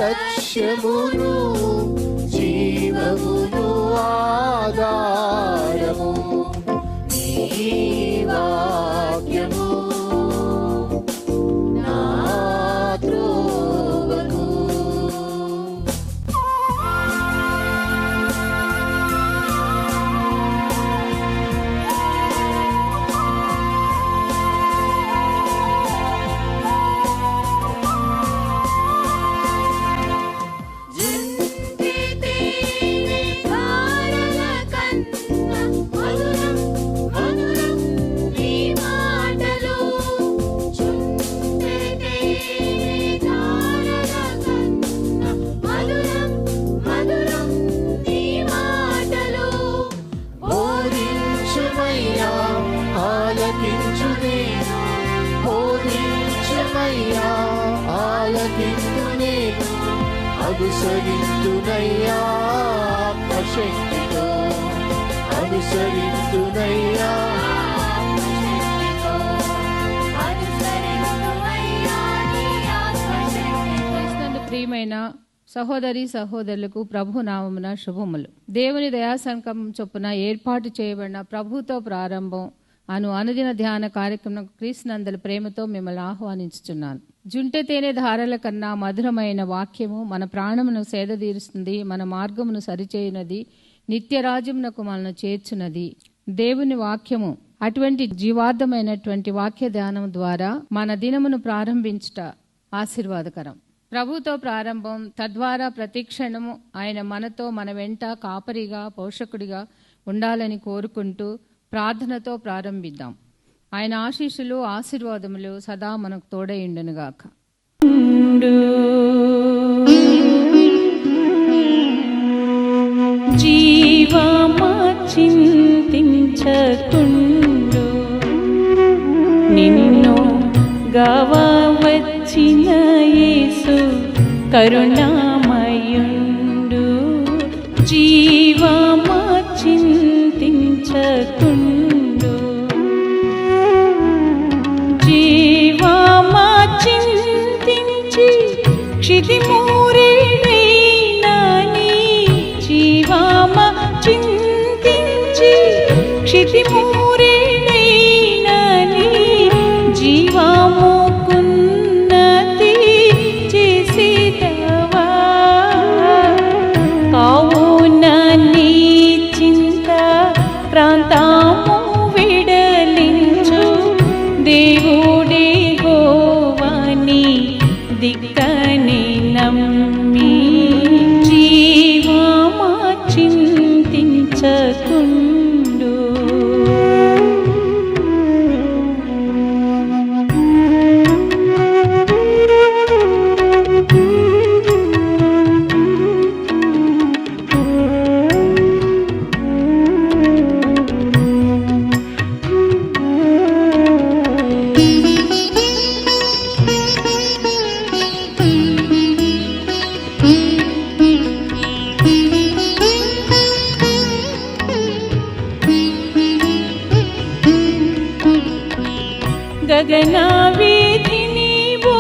లక్ష్యమును జీవమును ఆధారము నీ వాక్యము నా త్రోవకు. అనుసరింతునయ్యా ఆత్మశక్తితో, అనుసరింతునయ్యా. ప్రియమైన సహోదరి సహోదరులకు ప్రభు నామమున శుభములు. దేవుని దయాసంకల్పం చొప్పున ఏర్పాటు చేయబడిన ప్రభుతో ప్రారంభం అనుదిన ధ్యాన కార్యక్రమం క్రీస్తునందల ప్రేమతో మిమ్మల్ని ఆహ్వానించుచున్నాను. జుంటె తేనె ధారల కన్నా మధురమైన వాక్యము మన ప్రాణమును సేదతీరుస్తుంది, మన మార్గమును సరిచేయునది, నిత్యరాజ్యమునకు మనను చేర్చున్నది దేవుని వాక్యము. అటువంటి జీవార్థమైనటువంటి వాక్య ధ్యానం ద్వారా మన దినమును ప్రారంభించుట ఆశీర్వాదకరం. ప్రభుతో ప్రారంభం, తద్వారా ప్రతిక్షణము ఆయన మనతో, మన వెంట కాపరిగా, పోషకుడిగా ఉండాలని కోరుకుంటూ ప్రార్థనతో ప్రారంభిద్దాం. ఆయన ఆశీస్సులు ఆశీర్వాదములు సదా మనకు తోడైండునుగాక. జీవమా చింతించకుండు, నిన్ను గవవచ్చిన యేసు కరుణామయుండు. జీవమా చింతించకుండు, జీవమా చింతించి క్షితిమూరేణైనాని, జీవమా చింతించి క్షితిమూరేణైనాని, జీవముకున్నతి చేసేదవా. కావున నీ చింత ప్రాంతము విడలించు, దేవుడే గోవాని దిక్కని నమ్మి. జీవమా చింతించకుండు, గగన వీధిని బో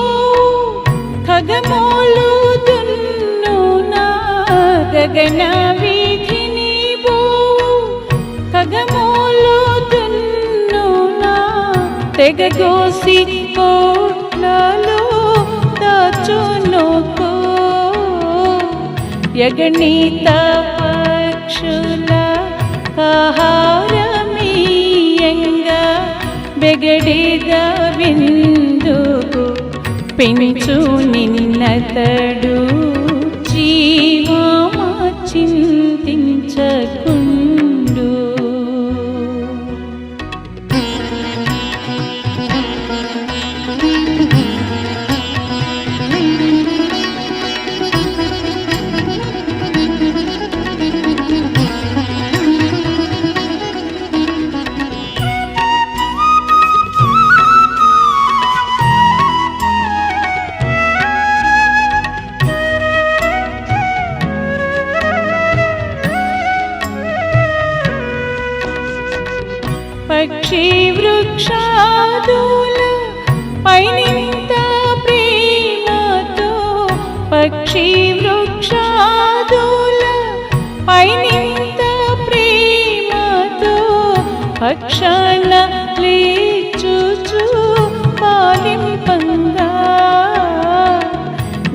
ఖగమోలు దున్నునా, గగన వీధిని బో ఖగమోలు దున్నునా, తెగగోసి కోట్లలో దాచునుకో. యగణిత పక్షుల ఆహారమీయంగా బెగడిద విందుకు పెంచు నిన్నతడు. జీవమా చింతించకుండు,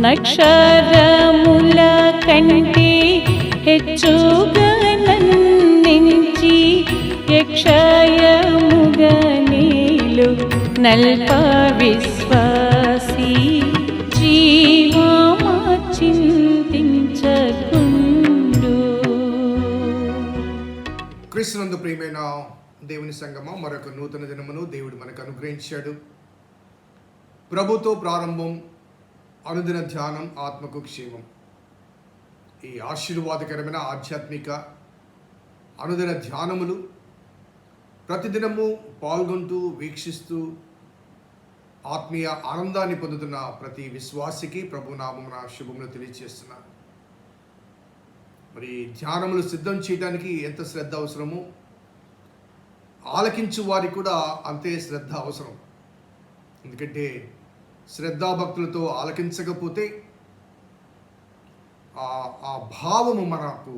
నక్షరముల కంటే హెచ్చుగా నందించి యక్షయముగా నీలు నల్ప విశ్వాసి జీవమా చింతించకుండు. క్రీస్తునందు ప్రియమైన దేవుని సంగమా, మరొక నూతన దినమును దేవుడు మనకు అనుగ్రహించాడు. ప్రభుతో ప్రారంభం, అనుదిన ధ్యానం, ఆత్మకు క్షేమం. ఈ ఆశీర్వాదకరమైన ఆధ్యాత్మిక అనుదిన ధ్యానములు ప్రతిదినము పాల్గొంటూ వీక్షిస్తూ ఆత్మీయ ఆనందాన్ని పొందుతున్న ప్రతి విశ్వాసికి ప్రభునామమున శుభములు తెలియజేస్తున్నాను. మరి ధ్యానములు సిద్ధం చేయడానికి ఎంత శ్రద్ధ అవసరమో ఆలకించు వారికి కూడా అంతే శ్రద్ధ అవసరం. ఎందుకంటే శ్రద్ధాభక్తులతో ఆలకించకపోతే ఆ భావము మనకు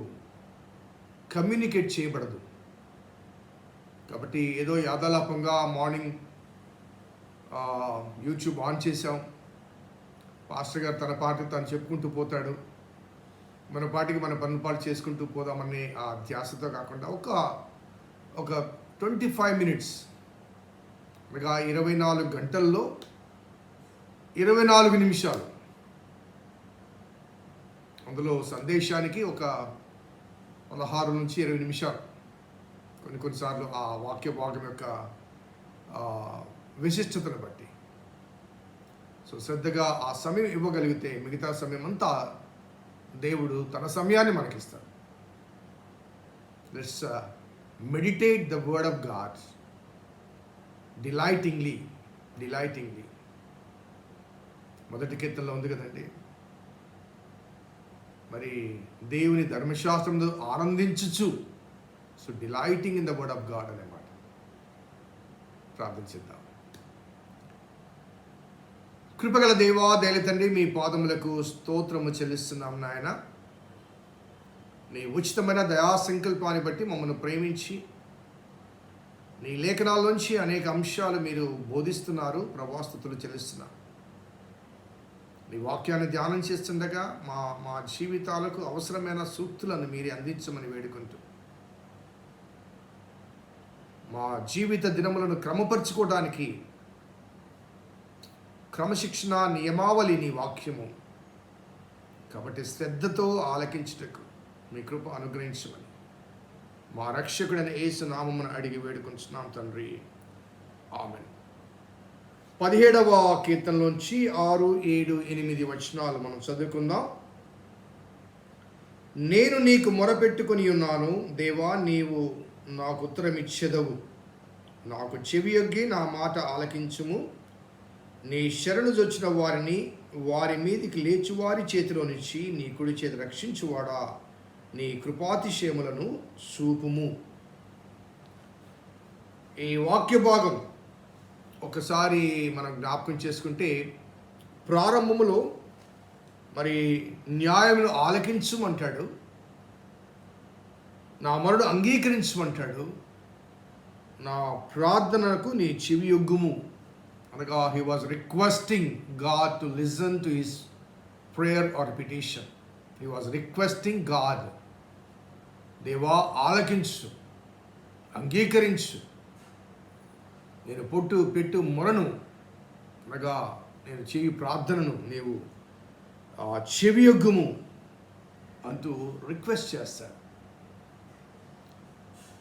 కమ్యూనికేట్ చేయబడదు. కాబట్టి ఏదో యాదలాపంగా మార్నింగ్ యూట్యూబ్ ఆన్ చేసాం, పాస్టర్ గారు తన పాటికి తను చెప్పుకుంటూ పోతాడు, మన పాటికి మన పనులు పాటు చేసుకుంటూ పోదామనే ఆ ధ్యాసతో కాకుండా ఒక 25 మినిట్స్, అనగా 24 గంటల్లో 24 నిమిషాలు, అందులో సందేశానికి ఒక 16 నుంచి 20 నిమిషాలు, కొన్నిసార్లు ఆ వాక్య భాగం యొక్క విశిష్టతను బట్టి. సో శ్రద్ధగా ఆ సమయం ఇవ్వగలిగితే మిగతా సమయం అంతా దేవుడు తన సమయాన్ని మనకిస్తాడు. Let's meditate the word of God delightingly. మొదటి కీర్తనలో ఉంది కదండి, మరి దేవుని ధర్మశాస్త్రంలో ఆనందించుచు. So delighting in the word of God అనే మాట. ప్రార్థించిద్దాం. కృపగల దేవా, దయల తండ్రి, మీ పాదములకు స్తోత్రము చెల్లిస్తున్నాం నాయన. నీ ఉచితమైన దయా సంకల్పాన్ని బట్టి మమ్మల్ని ప్రేమించి నీ లేఖనాల్లోంచి అనేక అంశాలు మీరు బోధిస్తున్నారు, ప్రభాస్తుతులు చెల్లిస్తున్నారు. నీ వాక్యాన్ని ధ్యానం చేస్తుండగా మా జీవితాలకు అవసరమైన సూక్తులను మీరే అందించమని వేడుకుంటూ మా జీవిత దినములను క్రమపరుచుకోవడానికి క్రమశిక్షణ నియమావళి నీ వాక్యము. కాబట్టి శ్రద్ధతో ఆలకించుటకు మీ కృప అనుగ్రహించమని మా రక్షకుడైన యేసు నామమున అడిగి వేడుకొంచున్నాం తండ్రి, ఆమేన్. 17వ కీర్తనలోంచి 6, 7, 8 వచనాలు మనం చదువుకుందాం. నేను నీకు మొరపెట్టుకొని ఉన్నాను, దేవా నీవు నాకు ఉత్తరమిచ్చెదవు. నాకు చెవియొగ్గి నా మాట ఆలకించుము. నీ శరణు జొచ్చిన వారిని వారి మీదికి లేచువారి చేతిలో నుంచి నీ కుడి చేతి రక్షించువాడా, నీ కృపాతిశయములను చూపుము. ఈ వాక్య భాగం ఒకసారి మనం జ్ఞాపకం చేసుకుంటే, ప్రారంభములో మరి న్యాయమును ఆలకించుమంటాడు, నా మొరడు అంగీకరించమంటాడు, నా ప్రార్థనకు నీ చెవియొగ్గుము అనగా he was requesting God to listen to his prayer or petition. He was requesting God, దేవా ఆలకించు, అంగీకరించు, నేను పెట్టు మొరను అనగా నేను చెవి ప్రార్థనను నీవు చెవియొగ్గుము అంటూ రిక్వెస్ట్ చేస్తాడు.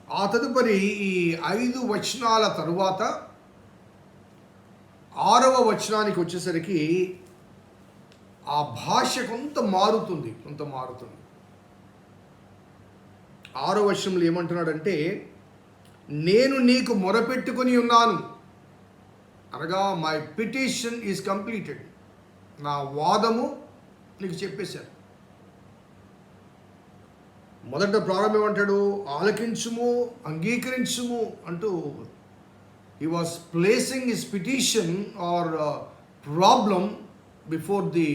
ఆ తదుపరి ఈ 5 వచనాల తరువాత 6వ వచనానికి వచ్చేసరికి ఆ భాష కొంత మారుతుంది. 6వ వచనంలో ఏమంటున్నాడంటే, నేను నీకు మొరపెట్టుకొని ఉన్నాను అనగా మై పిటిషన్ ఈజ్ కంప్లీటెడ్, నా వాదము నీకు చెప్పేశాను. మొదట ప్రారంభం ఏమంటాడు, ఆలకించుము, అంగీకరించుము అంటూ he was placing his petition or problem before the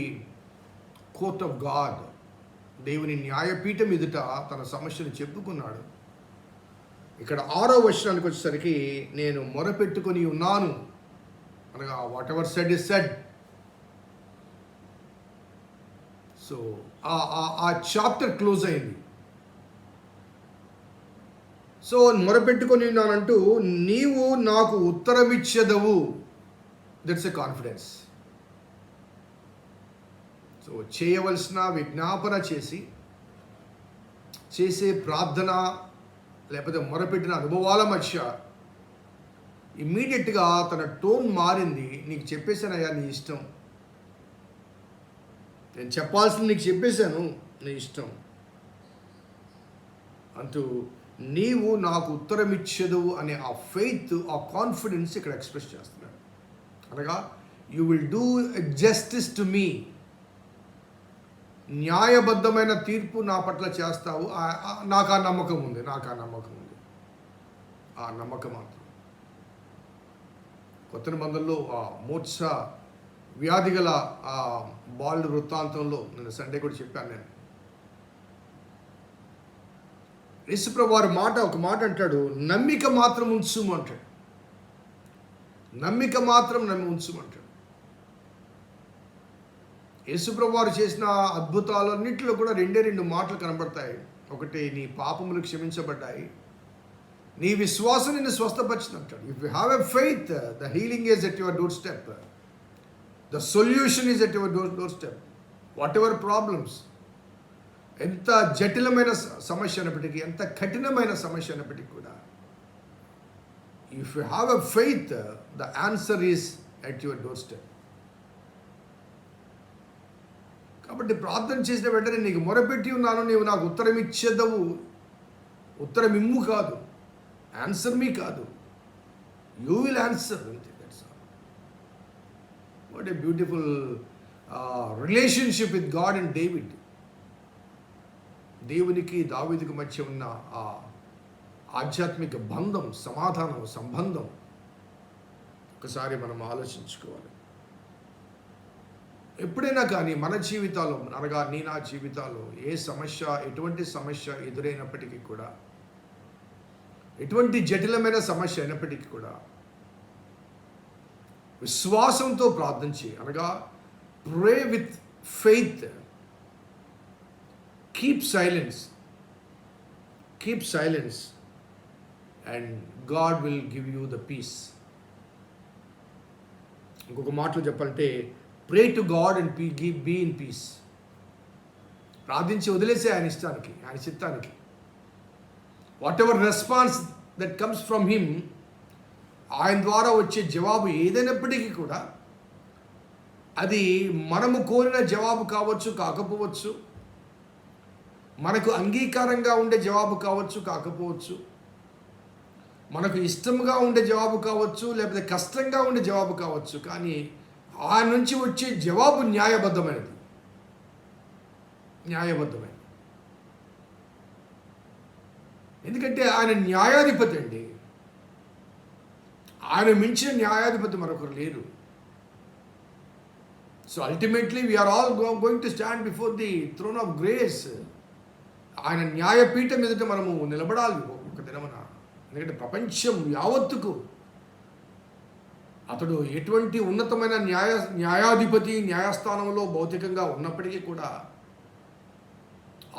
court of God. దేవుని న్యాయపీఠం ఎదుట తన సమస్యను చెప్పుకున్నాడు. ఇక్కడ 6వ వచనానికి వచ్చేసరికి నేను మొరపెట్టుకొని ఉన్నాను అనగా whatever said is said. So ఆ చాప్టర్ క్లోజ్ అయింది. సో మొరపెట్టుకొని ఉన్నానంటూ నీవు నాకు ఉత్తరమిచ్చెదవు. That's a confidence. సో చేయవలసిన విజ్ఞాపన చేసే ప్రార్థన లేకపోతే మొరపెట్టిన అనుభవాల మధ్య ఇమ్మీడియట్గా తన టోన్ మారింది. నీకు చెప్పేశానయ్యా, నీ ఇష్టం, నేను చెప్పాల్సింది నీకు చెప్పేశాను, నీ ఇష్టం అంటూ నీవు నాకు ఉత్తరం ఇచ్చేదవు అనే ఆ ఫెయిత్, ఆ కాన్ఫిడెన్స్ ఇక్కడ ఎక్స్ప్రెస్ చేస్తున్నాడు. అనగా you will do justice to me. న్యాయబద్ధమైన తీర్పు నా పట్ల చేస్తావు. నాకు ఆ నమ్మకం ఉంది. ఆ నమ్మకం మాత్రం కొత్త నిబంధనలో ఆ మోత్స వ్యాధి గల ఆ బాలుడు వృత్తాంతంలో నేను సండే కూడా చెప్పాను. నేను యేసుప్రభు వారి ఒక మాట అంటాడు, నమ్మిక మాత్రం ఉంచుము అంటాడు. నమ్మిక మాత్రం ఉంచుమంటాడు. యేసుప్రభు వారు చేసిన అద్భుతాలన్నింటిలో కూడా రెండు మాటలు కనబడతాయి. ఒకటి, నీ పాపములు క్షమించబడ్డాయి, నీ విశ్వాసం నిన్ను స్వస్థపరిచింది అంటాడు. If you have a faith, the healing is at your door step, the solution is at your door step. What ever problems, ఎంత జటిలమైన సమస్య అయినప్పటికీ, ఎంత కఠినమైన సమస్య అయినప్పటికీ కూడా, if you have a faith, the answer is at your door step. కాబట్టి ప్రార్థన చేసిన వెంటనే నీకు మొరపెట్టి ఉన్నాను, నీవు నాకు ఉత్తరం ఇచ్చేదవు. ఉత్తరం ఇమ్ము కాదు, ఆన్సర్ మీ కాదు, you will answer. What a beautiful relationship with God and David. దేవునికి దావీదుకి మధ్య ఉన్న ఆ ఆధ్యాత్మిక బంధం, సమాధానం, సంబంధం ఒకసారి మనం ఆలోచించుకోవాలి. ఎప్పుడైనా కానీ మన జీవితాల్లో, అనగా నా జీవితాల్లో ఏ సమస్య, ఎటువంటి సమస్య ఎదురైనప్పటికీ కూడా, ఎటువంటి జటిలమైన సమస్య అయినప్పటికీ కూడా విశ్వాసంతో ప్రార్థన చేయి. అనగా pray with faith. Keep silence and God will give you the peace. ఇంకొక మాటలో చెప్పాలంటే, pray to God and be in peace. ప్రార్థించి వదిలేసే ఆయన ఇష్టానికి, ఆయన చిత్తానికి. Whatever response that comes from him, ఆయన ద్వారా వచ్చే జవాబు ఏదైనప్పటికీ కూడా అది మనము కోరిన జవాబు కావచ్చు, కాకపోవచ్చు, మనకు అంగీకారంగా ఉండే జవాబు కావచ్చు, కాకపోవచ్చు, మనకు ఇష్టంగా ఉండే జవాబు కావచ్చు, లేకపోతే కష్టంగా ఉండే జవాబు కావచ్చు. కానీ ఆయన నుంచి వచ్చే జవాబు న్యాయబద్ధమైనది. ఎందుకంటే ఆయన న్యాయాధిపతి అండి. ఆయన మించిన న్యాయాధిపతి మరొకరు లేరు. So ultimately we are all going to stand before the throne of grace. ఆయన న్యాయపీఠం ఎదుట మనము నిలబడాలి ఒక దినమున. ఎందుకంటే ప్రపంచం యావత్తుకు అతడు ఎటువంటి ఉన్నతమైన న్యాయాధిపతి, న్యాయస్థానంలో భౌతికంగా ఉన్నప్పటికీ కూడా,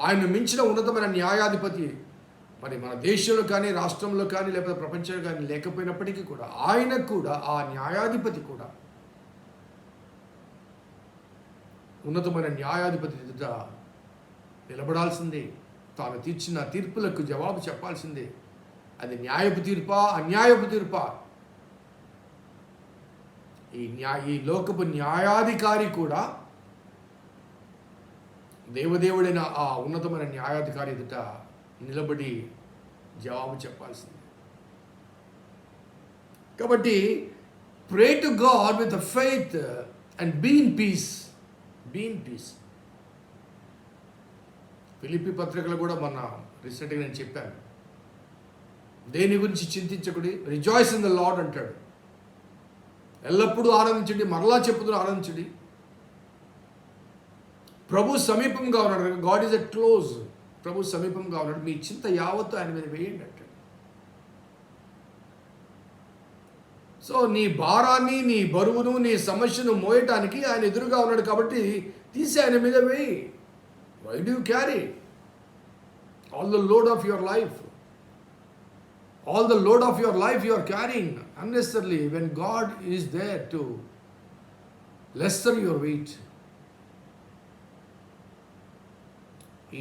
ఆయన మించిన ఉన్నతమైన న్యాయాధిపతి మరి మన దేశంలో కానీ, రాష్ట్రంలో కానీ, లేకపోతే ప్రపంచంలో కానీ లేకపోయినప్పటికీ కూడా, ఆయన కూడా, ఆ న్యాయాధిపతి కూడా ఉన్నతమైన న్యాయాధిపతి ఎదుట నిలబడాల్సిందే. తాను తీర్చిన తీర్పులకు జవాబు చెప్పాల్సిందే. అది న్యాయపు తీర్పా, అన్యాయపు తీర్పా? ఈ లోకపు న్యాయాధికారి కూడా దేవదేవుడైన ఆ ఉన్నతమైన న్యాయాధికారి ఎదుట నిలబడి జవాబు చెప్పాల్సింది. కాబట్టి pray to God with faith and be in peace. ఫిలిప్పీ పత్రికలు కూడా మొన్న రీసెంట్గా నేను చెప్పాను, దేని గురించి చింతించకుడి, రిజాయిస్ ఇన్ ద లార్డ్ అంటాడు. ఎల్లప్పుడూ ఆనందించండి. మరలా చెప్పుతూ ఆనందించండి. ప్రభు సమీపంగా ఉన్నాడు. God is at close. ప్రభు సమీపంగా ఉన్నాడు. మీ చింత యావత్తు ఆయన మీద వేయండి అంటాడు. సో నీ భారాన్ని, నీ బరువును, నీ సమస్యను మోయటానికి ఆయన ఎదురుగా ఉన్నాడు. కాబట్టి తీసి ఆయన మీద వేయి. Why do you carry all the load of your life? All the load of your life you are carrying unnecessarily when God is there to lessen your weight.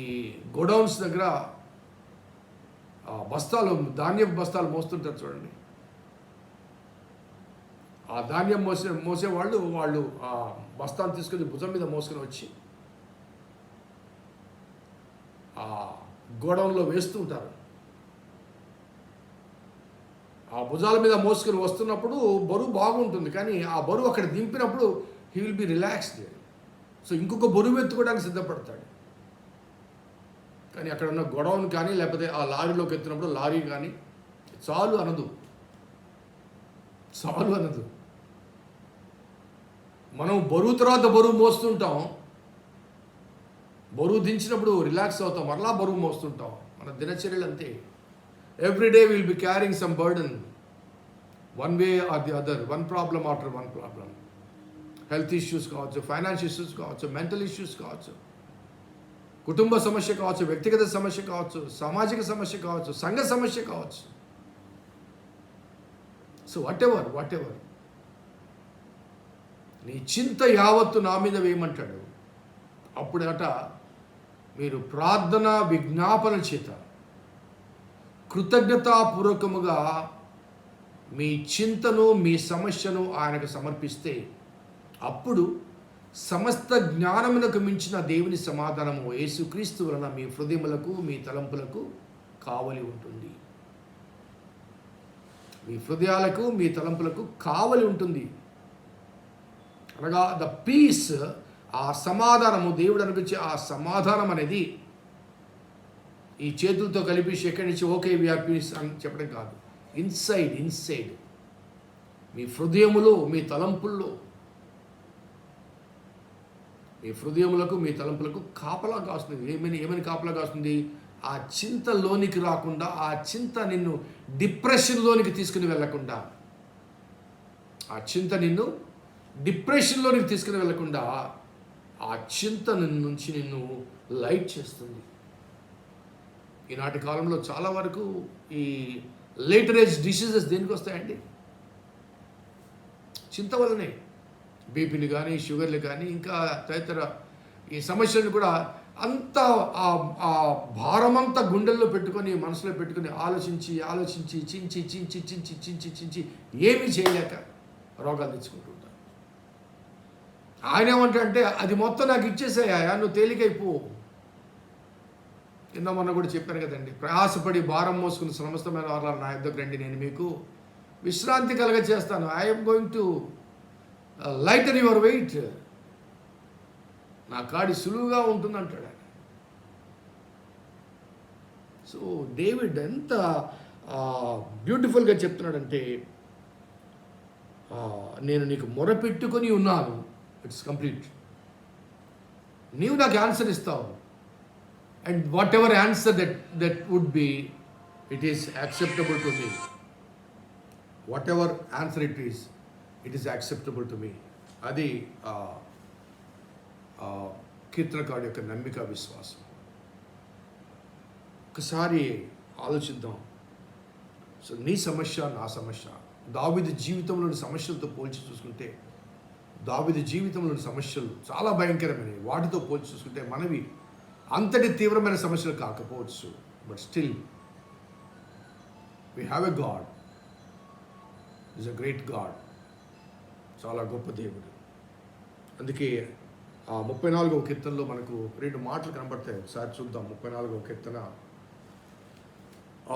ఈ గోడౌన్స్ దగ్గర బస్తాలు, ధాన్యం బస్తాలు మోస్తుంటారు చూడండి. ఆ ధాన్యం మోసేవాళ్ళు ఆ బస్తాను తీసుకొని భుజం మీద మోసుకొని వచ్చి ఆ గోడౌన్లో వేస్తూ ఉంటారు. ఆ భుజాల మీద మోసుకొని వస్తున్నప్పుడు బరువు బాగుంటుంది, కానీ ఆ బరువు అక్కడ దింపినప్పుడు he will be relaxed. So ఇంకొక బరువు ఎత్తుకోవడానికి సిద్ధపడతాడు. కానీ అక్కడ ఉన్న గొడవను కానీ లేకపోతే ఆ లారీలోకి ఎత్తినప్పుడు లారీ కానీ చాలు అనదు. మనం బరువు తర్వాత బరువు మోస్తుంటాం, బరువు దించినప్పుడు రిలాక్స్ అవుతాం, మరలా బరువు మోస్తుంటాం. మన దినచర్యలు అంతే. Every day we will be carrying some burden, one way or the other, one problem after one problem. Health issues కావచ్చు, ఫైనాన్స్ ఇష్యూస్ కావచ్చు, మెంటల్ ఇష్యూస్ కావచ్చు, కుటుంబ సమస్య కావచ్చు, వ్యక్తిగత సమస్య కావచ్చు, సామాజిక సమస్య కావచ్చు, సంఘ సమస్య కావచ్చు. సో వాట్ ఎవర్ నీ చింత యావత్తు నా మీద వేయమంటాడు. అప్పుడట మీరు ప్రార్థన విజ్ఞాపన చేత కృతజ్ఞతాపూర్వకముగా మీ చింతను, మీ సమస్యను ఆయనకు సమర్పిస్తే అప్పుడు సమస్త జ్ఞానమునకు మించిన దేవుని సమాధానము యేసుక్రీస్తు వలన మీ హృదయములకు, మీ తలంపులకు కావలి ఉంటుంది. మీ హృదయాలకు, మీ తలంపులకు కావలి ఉంటుంది. అనగా ద పీస్, ఆ సమాధానము, దేవుడు అనుగురించి ఆ సమాధానం అనేది ఈ చేతులతో కలిపి ఎక్కడి నుంచి ఓకే వీఆర్ పీస్ అని చెప్పడం కాదు. ఇన్సైడ్ మీ హృదయములో, మీ తలంపుల్లో, మీ హృదయములకు, మీ తలంపులకు కాపలా కాస్తుంది. ఏమని కాపలా కాస్తుంది? ఆ చింతలోనికి రాకుండా, ఆ చింత నిన్ను డిప్రెషన్లోనికి తీసుకుని వెళ్ళకుండా, ఆ చింత నిన్ను డిప్రెషన్లోనికి తీసుకుని వెళ్ళకుండా ఆ చింత నుంచి నిన్ను లైట్ చేస్తుంది. ఈనాటి కాలంలో చాలా వరకు ఈ లేటర్ ఏజ్ డిసీజెస్ దేనికి వస్తాయండి? చింత వల్లనే. బీపీలు కానీ, షుగర్లు కానీ, ఇంకా తదితర ఈ సమస్యలను కూడా అంత ఆ భారమంతా గుండెల్లో పెట్టుకొని, మనసులో పెట్టుకొని ఆలోచించి చించి ఏమీ చేయలేక రోగాలు తెచ్చుకుంటూ ఉంటారు. ఆయన ఏమంటే అది మొత్తం నాకు ఇచ్చేసాయా, నువ్వు తేలికైపో. కింద మొన్న కూడా చెప్పాను కదండి, ప్రయాసపడి భారం మోసుకుని సమస్తమైన వారు నా యొద్దకు రండి, నేను మీకు విశ్రాంతి కలగ చేస్తాను. I'm going to lighter your weight. నా కాడి సులువుగా ఉంటుంది అంటాడు ఆయన. సో డేవిడ్ ఎంత బ్యూటిఫుల్గా చెప్తున్నాడంటే, నేను నీకు మొరపెట్టుకొని ఉన్నాను, ఇట్స్ కంప్లీట్. నీవు నాకు ఆన్సర్ ఇస్తావు. And whatever answer that would be, it is acceptable to me. Whatever answer it is acceptable to me. అది కీర్తనకారుడి యొక్క నమ్మిక, విశ్వాసం. ఒకసారి ఆలోచిద్దాం. సో నీ సమస్య, నా సమస్య, దావీదు జీవితంలోని సమస్యలతో పోల్చి చూసుకుంటే, దావీదు జీవితంలోని సమస్యలు చాలా భయంకరమైనవి. వాటితో పోల్చి చూసుకుంటే మనవి అంతటి తీవ్రమైన సమస్యలు కాకపోవచ్చు. But still we have a God, is a great God. చాలా గొప్ప దేవుడు. అందుకే ఆ 34వ కీర్తనలో మనకు 2 మాటలు కనబడతాయి. ఒకసారి చూద్దాం. 34వ కీర్తన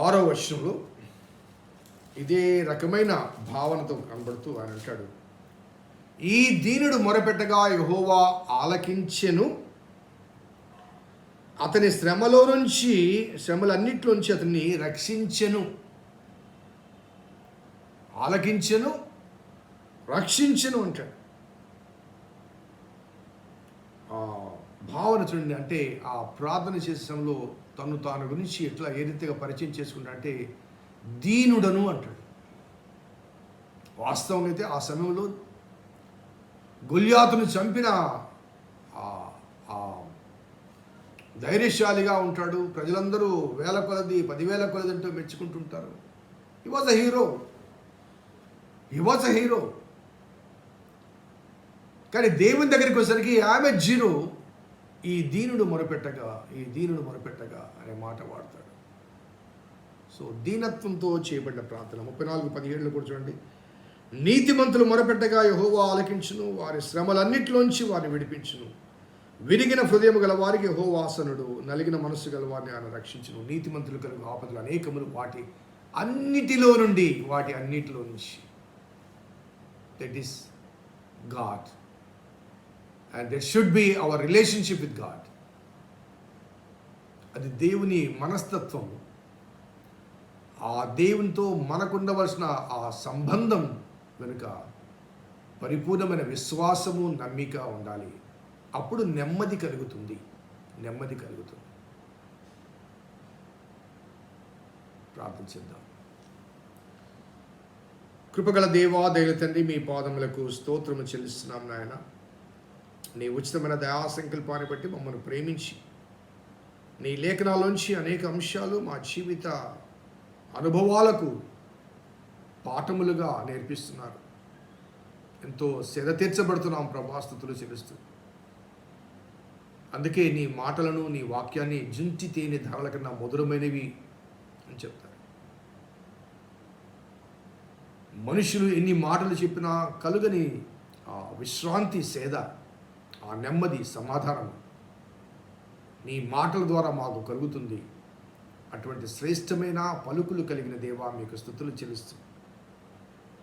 6వ వచనంలో ఇదే రకమైన భావనతో కనబడుతూ ఆయన అంటాడు, ఈ దీనుడు మొరపెట్టగా యెహోవా ఆలకించెను, అతని శ్రమలన్నిట్లోంచి అతన్ని రక్షించెను. ఆలకించెను, రక్షించెను అంటాడు. భావన చూడండి. అంటే ఆ ప్రార్థన చేసే సమయంలో తను గురించి ఎట్లా ఏ రీతిగా పరిచయం చేసుకుంటా అంటే, దీనుడను అంటాడు. వాస్తవంగా అయితే ఆ సమయంలో గొల్యాతును చంపిన ధైర్యశాలిగా ఉంటాడు. ప్రజలందరూ వేల కొలది 10,000 కొలది అంటూ మెచ్చుకుంటుంటారు. He was a hero. కానీ దేవుని దగ్గరికి వచ్చేసరికి ఆమె జీరో. ఈ దీనుడు మొరపెట్టగా అనే మాట వాడతాడు. సో దీనత్వంతో చేయబడిన ప్రార్థన 34:17 కూడా చూడండి. నీతిమంతులు మొరపెట్టగా యెహోవా ఆలకించును, వారి శ్రమలన్నిటిలోంచి వారిని విడిపించును. విరిగిన హృదయం గల వారికి యెహోవా ఆసనుడు, నలిగిన మనస్సు గల వారిని ఆయన రక్షించును. నీతిమంతులు కలుగు ఆపదలు అనేకములు, వాటి అన్నిటిలో నుంచి. That is God, and that should be our relationship with God. అది దేవుని మనస్తత్వం. ఆ దేవునితో మనకుండవలసిన ఆ సంబంధం వెనుక పరిపూర్ణమైన విశ్వాసము, నమ్మిక ఉండాలి. అప్పుడు నెమ్మది కలుగుతుంది. ప్రార్థన చేద్దాం. కృపగల దేవా, దయల తండ్రి, మీ పాదములకు స్తోత్రము చెల్లిస్తున్నాం నాయన. నీ ఉచితమైన దయా సంకల్పాన్ని బట్టి మమ్మల్ని ప్రేమించి నీ లేఖనాల్లోంచి అనేక అంశాలు మా జీవిత అనుభవాలకు పాఠములుగా నేర్పిస్తున్నారు. ఎంతో సేద తీర్చబడుతున్నాం ప్రభా, స్తుతులు చెల్లిస్తూ. అందుకే నీ మాటలను, నీ వాక్యాన్ని జుంటి తేనె ధారల కన్నా మధురమైనవి అని చెప్తారు. మనుషులు ఎన్ని మాటలు చెప్పినా కలుగని ఆ విశ్రాంతి, సేద, ఆ నెమ్మది, సమాధానం నీ మాటల ద్వారా మాకు కలుగుతుంది. అటువంటి శ్రేష్టమైన పలుకులు కలిగిన దేవా, మీకు స్తుతులు చెల్లిస్తూ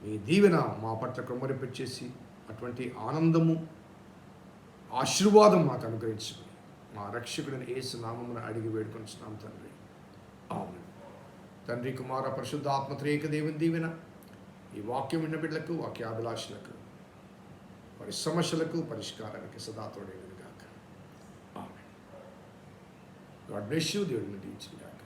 మీ దీవెన మా పట్ల కృమ్మరింపచేసి అటువంటి ఆనందము, ఆశీర్వాదం మాకు అనుగ్రహించుకుని మా రక్షకుడిని యేసు నామమున అడిగి వేడుకొంచున్నాం తండ్రి. ఆమేన్. తండ్రి, కుమార, పరిశుద్ధాత్మ త్రియేక దేవుని దీవెన ఈ వాక్యం విన్న బిడ్డలకు, వాక్యాభిలాషులకు, వారి సమస్యలకు పరిష్కారానికి సదా తోడేయును గాక. ఆమేన్. God bless you. దేవుడిని దీవించును గాక.